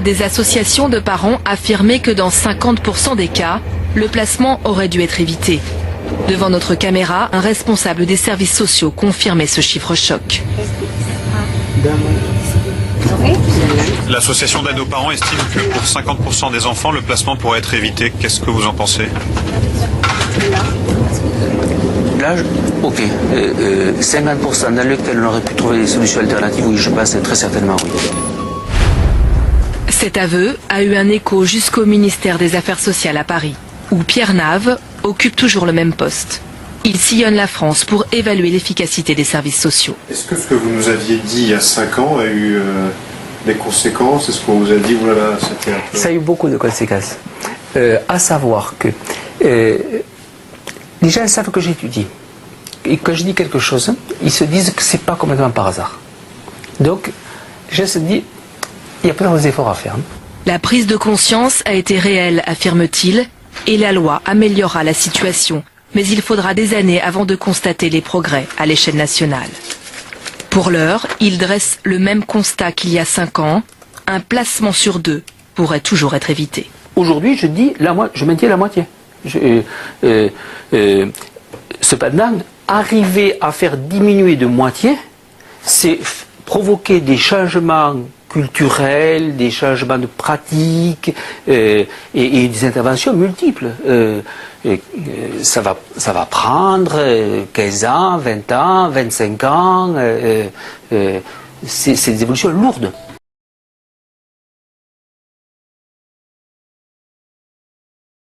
Des associations de parents affirmaient que dans 50% des cas, le placement aurait dû être évité. Devant notre caméra, un responsable des services sociaux confirmait ce chiffre choc. L'association d'aide aux parents estime que pour 50% des enfants, le placement pourrait être évité. Qu'est-ce que vous en pensez? L'âge, ok. 50% dans lequel on aurait pu trouver des solutions alternatives, oui, je pense très certainement oui. Cet aveu a eu un écho jusqu'au ministère des Affaires sociales à Paris, où Pierre Nave occupe toujours le même poste. Il sillonne la France pour évaluer l'efficacité des services sociaux. Est-ce que ce que vous nous aviez dit il y a 5 ans a eu des conséquences? Est-ce qu'on vous a dit, voilà, c'était un peu... Ça a eu beaucoup de conséquences. À savoir que les gens savent que j'étudie. Et quand je dis quelque chose, ils se disent que c'est pas complètement par hasard. Donc, je se dis, il y a plein d'efforts à faire. La prise de conscience a été réelle, affirme-t-il, et la loi améliorera la situation. Mais il faudra des années avant de constater les progrès à l'échelle nationale. Pour l'heure, il dresse le même constat qu'il y a 5 ans. Un placement sur 2 pourrait toujours être évité. Aujourd'hui, je dis, je maintiens la moitié. Cependant, arriver à faire diminuer de moitié, c'est provoquer des changements culturels, des changements de pratiques et des interventions multiples. Ça va prendre 15 ans, 20 ans, 25 ans. C'est des évolutions lourdes.